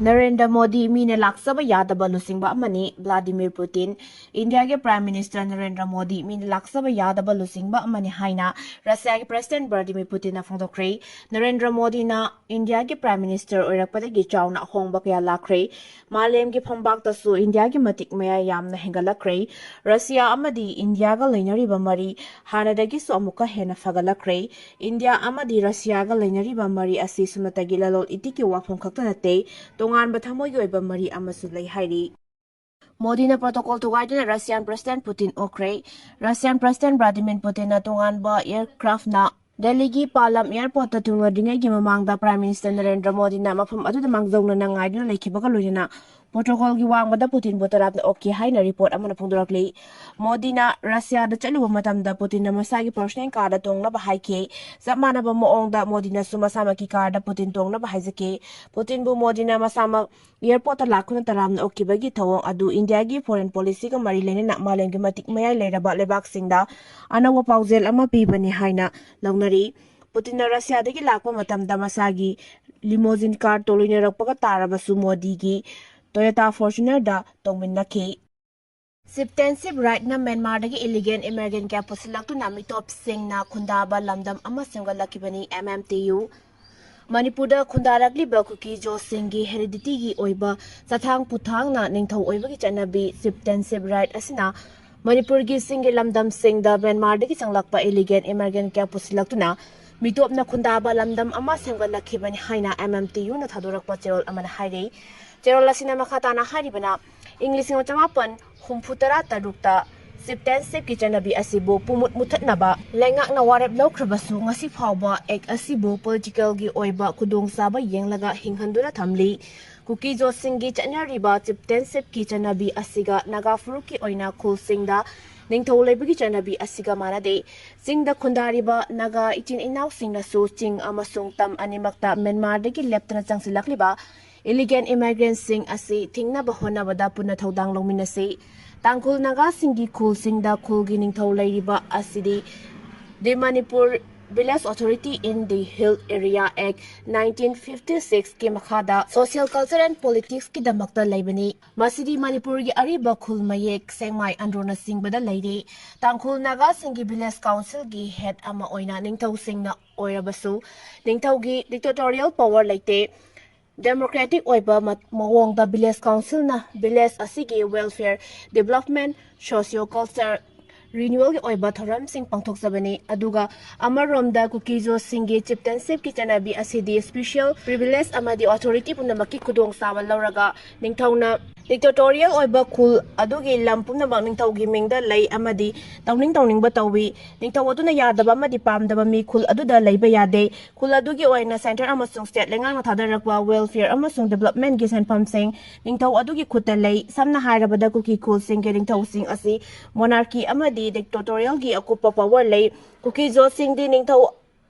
Narendra Modi Mina Lakchaba Yadaba Luchingba Amani Vladimir Putin India ke Prime Minister Narendra Modi Mina Lakchaba Yadaba Luchingba Amani Haina Russia ke President Vladimir Putin na Phongdokre Narendra Modi na India ke Prime Minister oirakpadagi chauna hongba kaya lakre Malem ke phambak tasu India ke matik maya yamna hengalakre Russia amadi India ga lainariba mari hanadagi su amuka hena fagalakre India amadi Russia ga lainariba mari asi sumatagi lalol itiki wafong khakta nate Tongan bathamoy oiba mari amasu lay hairi Modi na protocol tugayduna Russian President Putin okre Russian President Vladimir Putin na tongan ba aircraft na Delhi gi Palam airport ta tungadingai gi mamangda Prime Minister Narendra Modi na mafam adu da mangzongna na ngaiduna laikhibaga loina protocol gi wangbada Putin botarap na okay haina report amana phongdorakli Modi na Russia da chaluba matamda Putin na masagi personal car da tongna ba haike zamana ba moongda Modi na sumasama ki car da Putin tongna ba haizake Putin bu Modi na masama airport ta lakuna taram na okay bagi thawong adu India gi foreign policy ka mari lene na maleng gi matik mayai leiraba lebak singda anawa paujel ama pibani haina launari Putin na Russia dagi lakpa matamda masagi limousine car tolina rakpaga tarabasu Modi gi Toyota Fortuner da Thouminnakhre Siptensip right na Myanmar dagi illegal immigrant kaya pusilak tu nami top sing na kundaba lamdam ama singgalakibani MMTU Manipur da kundarakli ba Kuki jo singi heredity gi oiba sathang puthang na ningthau oiba gi chanabi Siptensip right asina Manipur gi singi lamdam sing da Myanmar dagi changlakpa illegal immigrant kaya pusilak tu na mitop na kundaba lamdam ama singgalakibani haina MMTU na thadorakpa cherol amana haire Cherol asina makhatana haribana English ng chamapan humputara tarukta Siptensip ki chanabi asibo pumut mutatnaba lengak na warep lawkrabasu ngasi phawba ek asibo political gi oiba kudong saba yenglaga hinghanduna thamli Kuki jo singi chanariba Siptensip ki chanabi asiga naga furuki oina khul singda ningthau leibagi chanabi asiga manade singda khundariba naga itin inaw singna su ching amasung tam animakta Myanmar dagi leptana changsilakliba Illegal immigrants sing asi tingna bahona bada punna thodang longminasi tangkul naga singi khul singda khul gining thau lairiba asidi the Manipur Village Authority in the Hill Area Act 1956 ke makhada social culture and politics ki damakta laibani masidi Manipur gi ariba khul mayek sengmai androna singbada laire tangkul naga singi village council gi head ama oina ningthau singna oirabasu ningthau gi dictatorial power laite Democratic oiba mawong da village council na village asigi welfare development socio-culture renewal gi oiba thoram sing pangthok sabani aduga amarom da kukijo singi Siptensip ki chanabi asidi special privilege amadi authority punamaki kudong sawa lauraga ningthawna dictatorial oiba khul adugi lampumna bang ningthaw gi mingda lay amadi tawning ba tawi ningthaw aduna yadaba amadi pamdaba mi khul aduda layba yade khul adugi oina center amasung state lengang thadarakwa welfare amasung development gi senpam sing ningthaw adugi khutta lay samna hairabada kuki khul sing ge ningthaw sing asi monarchy amadi dictatorial gi akupa power lay kuki jo sing di ningthaw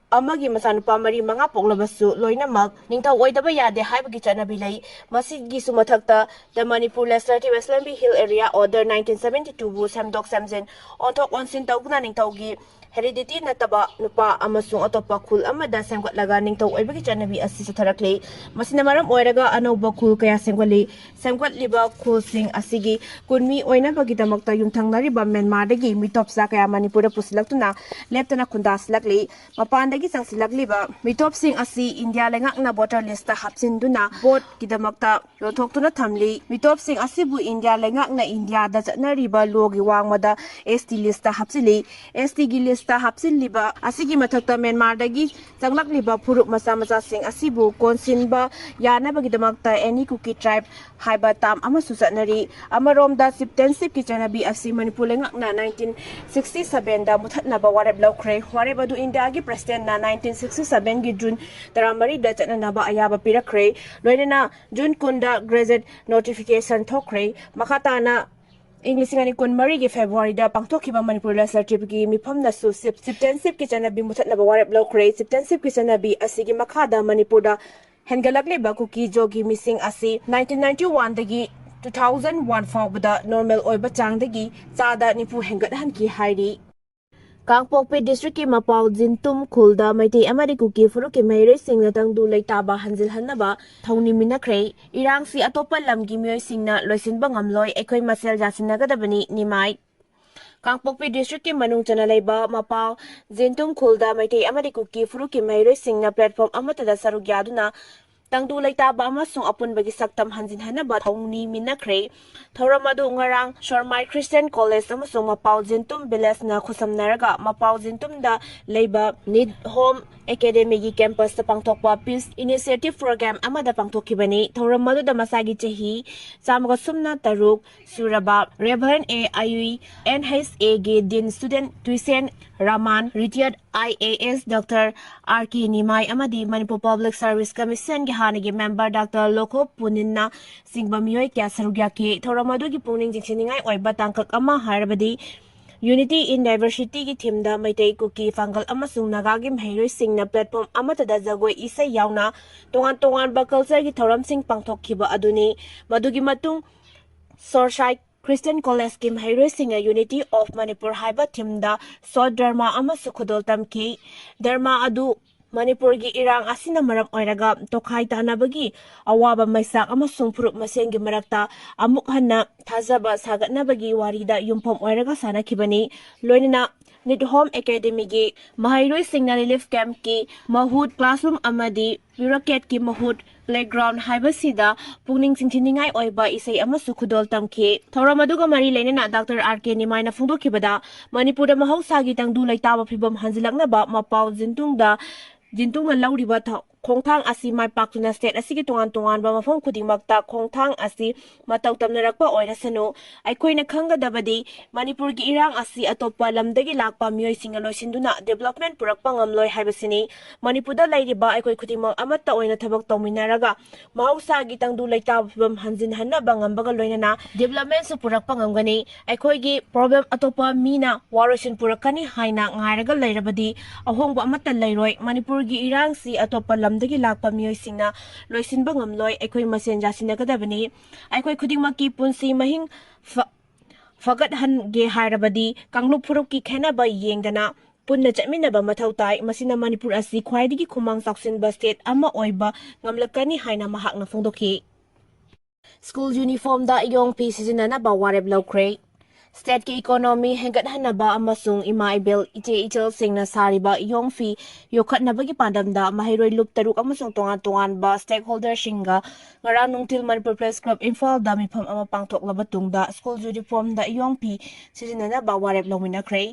amagi masanupa mari manga poglabasu loinamak ningthaw oidaba yade haibagi chanabi lay masigi sumathakta the Manipur Legislative Assembly Hill Area Order 1972 bu samdok samjen onthok onsin tawgna ningthaw gi heredity nataba nupa amasung atopa khul amada sengkatlaga ningthaw oibagi chanabi asi satharakle masina maram oiraga anoba khul kaya sengkatliba khul sing asigi kunmi oina bagi damakta yumthangnari ba Myanmar dagi mitopsa kaya Manipur pusilaktuna leptana khundas lakle mapan dagi sangsilakliba mitop sing asi India lengak na voter list ta hapsinduna vote kidamakta yothokuna thamli mitop sing asibu India lengak na India da chatnariba logi wangmada ST list ta hapsili ST gi list ta hapsiliba asigi mathakta Myanmar dagi changlakliba phuruk macha sing asibu konsinba yana bagi damakta any Kuki tribe haiba tam amasu chatnari amarom da Siptensip ki chanabi asi Manipur lengak na 1967 da muthatnaba warep lawkhre warep adu India gi president na 1967 gi June taramari da chananaba ayaba pirakre loinena June kunda gazette notification thokre makhatana English ngani kun mari gi February da pangthokiba Manipur Legislative gi mifam na su Siptensip ki chanabi muthatnaba warep lawkhre Siptensip ki chanabi asigi makhada Manipur da hengalakle ba kuki jogi missing asi 1991 dagi 2001 fawbada normal oiba changdagi chada nipu hengat hanki hairi Kangpokpi District ki Mapau Jintum Khulda Meitei Amadi Kuki Furuki Maheiroi Singna Tangdu Leitaba Hanjilhanaba Thouminnakhre Irang si atopa lamgi miyoi singna loisinba ngamloi ekoi masel jasinagadabani nimai Kangpokpi District ki Manung Chana Leiba Mapau Jintum Khulda Meitei Amadi Kuki Furuki Maheiroi Singna platform amatada saruk yaduna Tangdu Leitaba amasung apunbagi saktam hanjinhanaba Thouminnakhre Thauramadu ngarang Shormai Christian College amasung Mapau Jintum Village na khusamnaraga Mapau Jintum da Leiba Need Home Academy gi campus ta pangthokpa Peace Initiative Program amada pangthokibani Thauramadu da masagi chahi chamaga sumna taruk suraba Reverend A Ayui NHA gi Dean Student Tuisen Raman retired IAS Dr. R.K. Nimai Amadi Manipur Public Service Commission gi hanagi member Dr. Loko Punna Singba miyoi kya sarugyaki Thauramadu gi pungning jingsiningai oiba tangkak ama harabadi Unity in Diversity ki theme da Meitei Kuki Fangal amasung Naga gi Maheiroi Singna platform amatada jagoi isai yauna tongan ba culture gi thoram sing pangthokkiba aduni madugi matung Sorsai Christian College ki Maheiroi Singa Unity of Manipur haiba theme da short drama amasu khudol tamki dharma adu Manipur gi irang asina maram oiraga tokhai tanabagi awaba maisak amasung phurup masengi marakta amuk hanna thajaba sagatnabagi warida yumphom oiraga sanakhibani loinina Need Home Academy gi Maheiroi Singna Relief Camp ki Mahut Classroom Amadi Bureaucrat ki Mahut Playground haibasida pungning singchiningai oiba isai amasu khudol tamki Thauramadu mari leinana Dr. R.K. Nimai na phungdokhibada Manipur da mahausagi tangdu leitaba phibam hanjilaknaba Mapau Jintung na lauriba khongthang asi mai paktuna state asigi tongan ba mafam khudingmakta khongthang asi matau tamnarakpa oirasanu aikoina khangadabadi Manipur gi irang asi atopa lamdagi lakpa miyoi singa loisinduna development purakpa ngamloi haibasini Manipur da lairiba aikoi khudingmak amatta oina thabak tawminaraga mahausa gi tangdu leitaba phibam hanjinhanna ba ngambaga loinana development su purakpa ngamgani aikoi gi problem atopa Mina warosin purakani haina ngairaga leirabadi ahongba amatta leiroi Manipur gi irang si atopa lamdagi lakpa miyoi singna loisinba ngamloi aikoi masen jasinagadabani aikoi khudingmakki punsi mahing fagat hange hairabadi kanglup phurukki khenaba yengdana punna chatminaba mathau tai masina Manipur asi khwaidigi khumang chaksinba state ama oiba ngamlakani haina mahakna phongdokhi School uniform da yong pi sizinana ba wareb lawkhre State ki economy hengat hanaba amasung ima ibel ichel singna sariba yong fi yokhatnabagi pandamda Maheiroi loop taruk amasung tongan ba stakeholder singa ngarang nungtil Manipur Press Club Imphal da mifam ama pangthoklaba tungda school uniform da yong pi sizinana ba wareb Thouminnakhre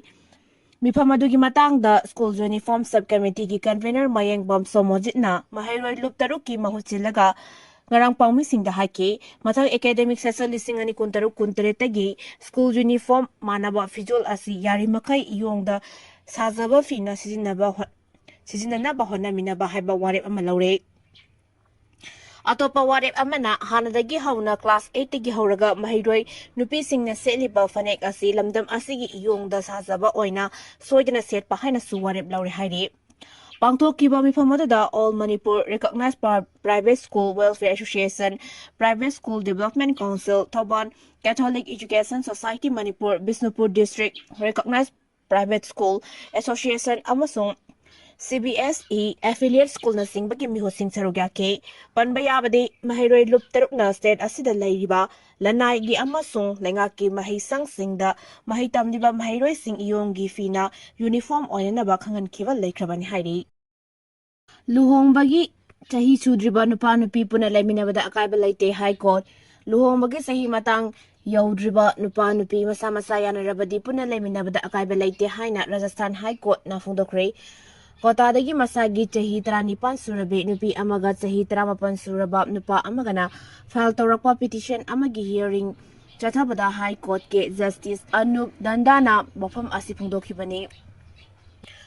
mifam adugi matangda school uniform subcommittee ki convener Mayengbam Somojitna Maheiroi loop taruk ki mahuchilaga ngarang pangmising da hake mathang academic session lising ani kuntaruk kuntaretagi school uniform manaba fijol asi yari makai iyongda sajaba fina sizinana bahona minaba haiba warep ama laure atopa warep amana hanadagi hauna class 8 tagi hauraga Maheiroi nupi singna seliba fanek asi lamdam asigi iyongda sajaba oina soidana setpa haina su warep laure hairi Pangthokkiba mifam adada All Manipur Recognized Private School Welfare Association, Private School Development Council, Thoban Catholic Education Society Manipur, Bisnupur District Recognized Private School Association amasung CBSE affiliate school na singbagi mihosing sarugyake panbayabadi Maheiroi loop taruk na state asida lairiba lanai gi amasung lengaki mahisang singda mahitamdiba Maheiroi sing iyonggi fina uniform oina ba khangan kiwa laikrabani hairi Luhongbagi chahi sudriba nupa nupi puna laiminabada akaiba laite High Court Luhongbagi sahi matang yaudriba nupa nupi masa yanarabadi puna laiminabada akaiba laite haina Rajasthan High Court na phongdokre Kotadagi masagi chahi 35 surabe nupi amaga chahi 38 suraba nupa amagana file tawrakpa petition amagi hearing chathabada High Court ke Justice Anup Dandana wafam asi phongdokhibani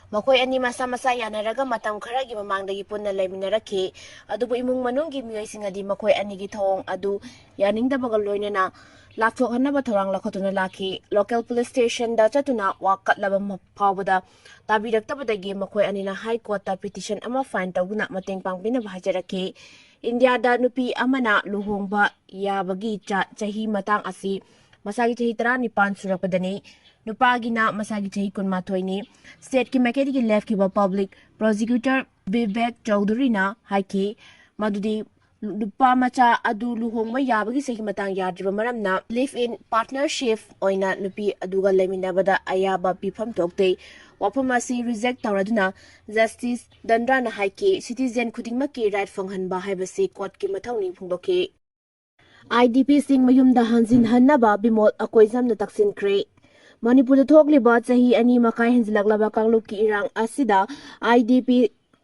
Makoy ani masa yanaraga matam kharagi mamangdagi punna laiminarakhi adubu imung manunggi miyoi singadi makoy anigi thong adu yaningdabaga loinana lakthokhanaba thorang lakhotuna lakhi local police station da chatuna wakatlaba mapawbada tabiraktabadagi makoy anina High Court ta petition ama fine tawguna mateng pangbina bahajarakhi India da nupi amana luhongba yabagi chahi matang asi masagi chahi 35 surapadani ꯅꯨꯄꯥꯒꯤꯅ ꯃꯁꯥꯒꯤ ꯆꯍꯤ 12ꯅꯤ ꯁ꯭ꯇꯦꯠꯀꯤ ꯃꯥꯏꯀꯩꯗꯒꯤ ꯂꯦꯞꯈꯤꯕ public prosecutor Bibek ꯆꯧꯙꯨꯔꯤꯅ ꯍꯥꯏꯈꯤ ꯃꯗꯨꯗꯤ ꯅꯨꯄꯥ ꯃꯆꯥ ꯑꯗꯨ ꯂꯨꯍꯣꯡꯕ ꯌꯥꯕꯒꯤ ꯆꯍꯤ ꯃꯇꯥꯡ ꯌꯥꯗ꯭ꯔꯤꯕ ꯃꯔꯝꯅ ꯂꯤꯚ ꯏꯟ ꯄꯥꯔꯠꯅꯔꯁꯤꯞ ꯑꯣꯏꯅ ꯅꯨꯄꯤ ꯑꯗꯨꯒ ꯂꯩꯃꯤꯟꯅꯕꯗ ꯑꯌꯥꯕ ꯄꯤꯐꯝ ꯊꯣꯛꯇꯦ ꯋꯥꯐꯝ ꯑꯁꯤ ꯔꯤꯖꯦꯛ ꯇꯧꯔꯗꯨꯅ ꯖꯁꯇꯤꯁ ꯗꯟꯗ꯭ꯔꯥꯅ ꯍꯥꯏꯈꯤ ꯁꯤꯇꯤꯖꯦꯟ ꯈꯨꯗꯤꯡꯃꯛꯀꯤ ꯔꯥꯏꯠ ꯐꯪꯍꯟꯕ ꯍꯥꯏꯕꯁꯤ ꯀꯣꯔꯠꯀꯤ ꯃꯊꯧꯅꯤ ꯐꯣꯡꯗꯣꯛꯈꯤ IDPꯁꯤꯡ ꯃꯌꯨꯝꯗ ꯍꯟꯖꯤꯟꯍꯟꯅꯕ ꯕꯤꯃꯣꯜ ꯑꯀꯣꯏꯖꯝꯅ ꯇꯛꯁꯤꯟꯈ꯭ꯔꯦ ꯃꯅꯤꯄꯨꯔꯗ ꯊꯣꯛꯂꯤꯕ ꯆꯍꯤ 2 ꯃꯈꯥꯏ ꯍꯦꯟꯖꯤꯜꯂꯛꯂꯕ ꯀꯥꯡꯂꯨꯞꯀꯤ ꯏꯔꯥꯡ ꯑꯁꯤꯗ IDP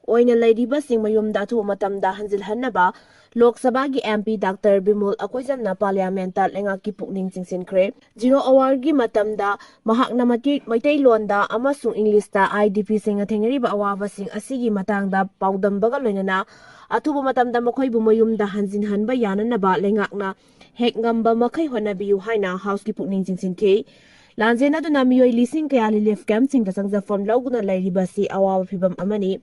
ꯑꯣꯏꯅ ꯂꯩꯔꯤꯕꯁꯤꯡ ꯃꯌꯨꯝꯗ ꯑꯊꯨꯕ ꯃꯇꯝꯗ ꯍꯟꯖꯤꯜꯍꯟꯅꯕ ꯂꯣꯛ ꯁꯚꯥꯒꯤ MP ꯗꯥꯛꯇꯔ ꯕꯤꯃꯣꯜ ꯑꯀꯣꯏꯖꯝꯅ ꯄꯥꯔꯂꯤꯌꯥꯃꯦꯟꯇ ꯂꯩꯉꯥꯛꯀꯤ ꯄꯨꯛꯅꯤꯡ ꯆꯤꯡꯁꯤꯟꯈ꯭ꯔꯦ ꯖꯤꯔꯣ ꯑꯋꯥꯔꯒꯤ ꯃꯇꯝꯗ ꯃꯍꯥꯛꯅ ꯃꯩꯇꯩꯂꯣꯟꯗ ꯑꯃꯁꯨꯡ ꯏꯪꯂꯤꯁꯇ IDPꯁꯤꯡꯅ ꯊꯦꯡꯅꯔꯤꯕ ꯑꯋꯥꯕꯁꯤꯡ ꯑꯁꯤꯒꯤ ꯃꯇꯥꯡꯗ ꯄꯥꯎꯗꯝꯕꯒ ꯂꯣꯏꯅꯅ ꯑꯊꯨꯕ ꯃꯇꯝꯗ ꯃꯈꯣꯏꯕꯨ ꯃꯌꯨꯝꯗ ꯍꯟꯖꯤꯟꯍꯟꯕ ꯌꯥꯅꯅꯕ ꯂꯩꯉꯥꯛꯅ ꯍꯦꯛ ꯉꯝꯕ ꯃꯈꯩ ꯍꯣꯠꯅꯕꯤꯌꯨ ꯍꯥꯏꯅ ꯍꯥꯎꯁꯀꯤ ꯄꯨꯛꯅꯤꯡ ꯆꯤꯡꯁꯤꯟꯈꯤ ꯂꯥꯟꯖꯦꯟꯅꯗꯨꯅ ꯃꯤꯑꯣꯏ ꯂꯤꯁꯤꯡ ꯀꯌꯥ ꯔꯤꯂꯤꯐ ꯀꯦꯝꯞꯁꯤꯡꯗ ꯆꯪꯖꯐꯝ ꯂꯧꯗꯨꯅ ꯂꯩꯔꯤꯕꯁꯤ ꯑꯋꯥꯕ ꯐꯤꯚꯝ ꯑꯃꯅꯤ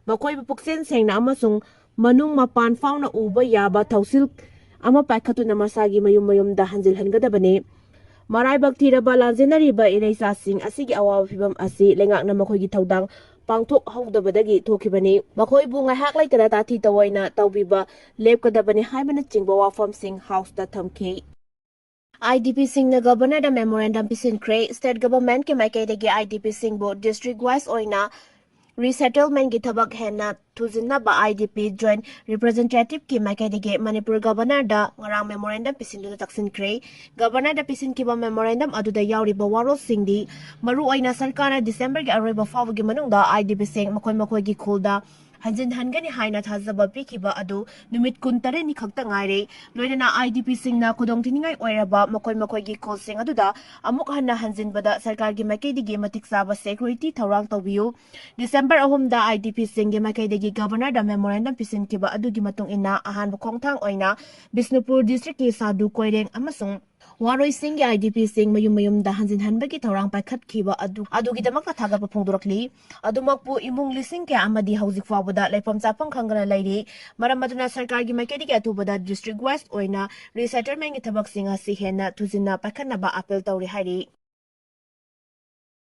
ꯃꯈꯣꯏꯕꯨ ꯄꯨꯛꯆꯦꯜ ꯁꯦꯡꯅ ꯑꯃꯁꯨꯡ ꯃꯅꯨꯡ ꯃꯄꯥꯟ ꯐꯥꯎꯅ ꯎꯕ ꯌꯥꯕ ꯊꯧꯁꯤꯜ ꯑꯃ ꯄꯥꯏꯈꯠꯇꯨꯅ ꯃꯁꯥꯒꯤ ꯃꯌꯨꯝꯗ ꯍꯟꯖꯤꯜꯍꯟꯒꯗꯕꯅꯤ ꯃꯔꯥꯏꯕꯛ ꯊꯤꯔꯕ ꯂꯥꯟꯖꯦꯟꯅꯔꯤꯕ ꯏꯔꯩꯆꯥꯁꯤꯡ ꯑꯁꯤꯒꯤ ꯑꯋꯥꯕ ꯐꯤꯚꯝ ꯑꯁꯤ ꯂꯩꯉꯥꯛꯅ ꯃꯈꯣꯏꯒꯤ ꯊꯧꯗꯥꯡ ꯄꯥꯡꯊꯣꯛꯍꯧꯗꯕꯗꯒꯤ ꯊꯣꯛꯈꯤꯕꯅꯤ ꯃꯈꯣꯏꯕꯨ ꯉꯥꯏꯍꯥꯛ ꯂꯩꯇꯅ ꯇꯥꯊꯤ ꯇꯑꯣꯏꯅ ꯇꯧꯕꯤꯕ ꯂꯦꯞꯀꯗꯕꯅꯤ ꯍꯥꯏꯕꯅꯆꯤꯡꯕ ꯋꯥꯐꯝꯁꯤꯡ ꯍꯥꯎꯁꯇ ꯊꯝꯈꯤ IDPꯁꯤꯡꯅ ꯒꯕꯔꯅꯔꯗ ꯃꯦꯃꯣꯔꯦꯟꯗꯝ ꯄꯤꯁꯤꯟꯈ꯭ꯔꯦ ꯁ꯭ꯇꯦꯠ ꯒꯚꯔꯟꯃꯦꯟꯠꯀꯤ ꯃꯥꯏꯀꯩꯗꯒꯤ IDPꯁꯤꯡꯕꯨ ꯗꯤꯁꯇ꯭ꯔꯤꯛ ꯋꯥꯏꯁ ꯑꯣꯏꯅ ꯔꯤꯁꯦꯇꯜꯃꯦꯟꯠꯀꯤ ꯊꯕꯛ ꯍꯦꯟꯅ ꯊꯨꯖꯤꯟꯅꯕ IDP ꯖꯣꯏꯟꯠ ꯔꯤꯄ꯭ꯔꯖꯦꯟꯇꯦꯇꯤꯚꯀꯤ ꯃꯥꯏꯀꯩꯗꯒꯤ ꯃꯅꯤꯄꯨꯔ ꯒꯚꯔꯅꯔꯗ ꯉꯔꯥꯡ ꯃꯦꯃꯣꯔꯦꯟꯗꯝ ꯄꯤꯁꯤꯟꯗꯨꯅ ꯇꯛꯁꯤꯟꯈ꯭ꯔꯦ ꯒꯚꯔꯅꯔꯗ ꯄꯤꯁꯤꯟꯈꯤꯕ ꯃꯦꯃꯣꯔꯦꯟꯗꯝ ꯑꯗꯨꯗ ꯌꯥꯎꯔꯤꯕ ꯋꯥꯔꯣꯜꯁꯤꯡꯗꯤ ꯃꯔꯨꯑꯣꯏꯅ ꯁꯔꯀꯥꯔꯅ ꯗꯤꯁꯦꯝꯕꯔꯒꯤ ꯑꯔꯣꯏꯕ ꯐꯥꯎꯕꯒꯤ ꯃꯅꯨꯡꯗ IDPꯁꯤꯡ ꯃꯈꯣꯏꯒꯤ ꯈꯨꯜꯗ ꯍꯟꯖꯤꯟꯍꯟꯒꯅꯤ ꯍꯥꯏꯅ ꯊꯥꯖꯕ ꯄꯤꯈꯤꯕ ꯑꯗꯨ ꯅꯨꯃꯤꯠ 18ꯅꯤ ꯈꯛꯇ ꯉꯥꯏꯔꯦ ꯂꯣꯏꯅꯅ IDPꯁꯤꯡꯅ ꯈꯨꯗꯣꯡꯊꯤꯅꯤꯡꯉꯥꯏ ꯑꯣꯏꯔꯕ ꯃꯈꯣꯏꯒꯤ ꯈꯨꯜꯁꯤꯡ ꯑꯗꯨꯗ ꯑꯃꯨꯛ ꯍꯟꯅ ꯍꯟꯖꯤꯟꯕꯗ ꯁꯔꯀꯥꯔꯒꯤ ꯃꯥꯏꯀꯩꯗꯒꯤ ꯃꯇꯤꯛ ꯆꯥꯕ ꯁꯦꯀ꯭ꯌꯨꯔꯤꯇꯤ ꯊꯧꯔꯥꯡ ꯇꯧꯕꯤꯌꯨ ꯗꯤꯁꯦꯝꯕꯔ 3ꯗ IDPꯁꯤꯡꯒꯤ ꯃꯥꯏꯀꯩꯗꯒꯤ ꯒꯚꯔꯅꯔꯗ ꯃꯦꯃꯣꯔꯦꯟꯗꯝ ꯄꯤꯁꯤꯟꯈꯤꯕ ꯑꯗꯨꯒꯤ ꯃꯇꯨꯡ ꯏꯟꯅ ꯑꯍꯥꯟꯕ ꯈꯣꯡꯊꯥꯡ ꯑꯣꯏꯅ ꯕꯤꯁꯅꯨꯄꯨꯔ ꯗꯤꯁꯇ꯭ꯔꯤꯛꯀꯤ ꯁꯥꯗꯨ ꯀꯣꯏꯔꯦꯡ ꯑꯃꯁꯨꯡ ꯋꯥꯔꯣꯏꯁꯤꯡꯒꯤ IDPꯁꯤꯡ ꯃꯌꯨꯝꯗ ꯍꯟꯖꯤꯟꯍꯟꯕꯒꯤ ꯊꯧꯔꯥꯡ ꯄꯥꯏꯈꯠꯈꯤꯕ ꯑꯗꯨꯒꯤꯗꯃꯛꯇ ꯊꯥꯒꯠꯄ ꯐꯣꯡꯗꯣꯔꯛꯂꯤ ꯑꯗꯨꯃꯛꯄꯨ ꯏꯃꯨꯡ ꯂꯤꯁꯤꯡ ꯀꯌꯥ ꯑꯃꯗꯤ ꯍꯧꯖꯤꯛ ꯐꯥꯎꯕꯗ ꯂꯩꯐꯝ ꯆꯥꯐꯝ ꯈꯪꯗꯅ ꯂꯩꯔꯤ ꯃꯔꯝ ꯑꯗꯨꯅ ꯁꯔꯀꯥꯔꯒꯤ ꯃꯥꯏꯀꯩꯗꯒꯤ ꯑꯊꯨꯕꯗ ꯗꯤꯁꯇ꯭ꯔꯤꯛ ꯋꯥꯏꯁ ꯑꯣꯏꯅ ꯔꯤꯁꯦꯇꯜꯃꯦꯟꯠꯀꯤ ꯊꯕꯛꯁꯤꯡ ꯑꯁꯤ ꯍꯦꯟꯅ ꯊꯨꯖꯤꯟꯅ ꯄꯥꯏꯈꯠꯅꯕ ꯑꯄꯤꯜ ꯇꯧꯔꯤ ꯍꯥꯏꯔꯤ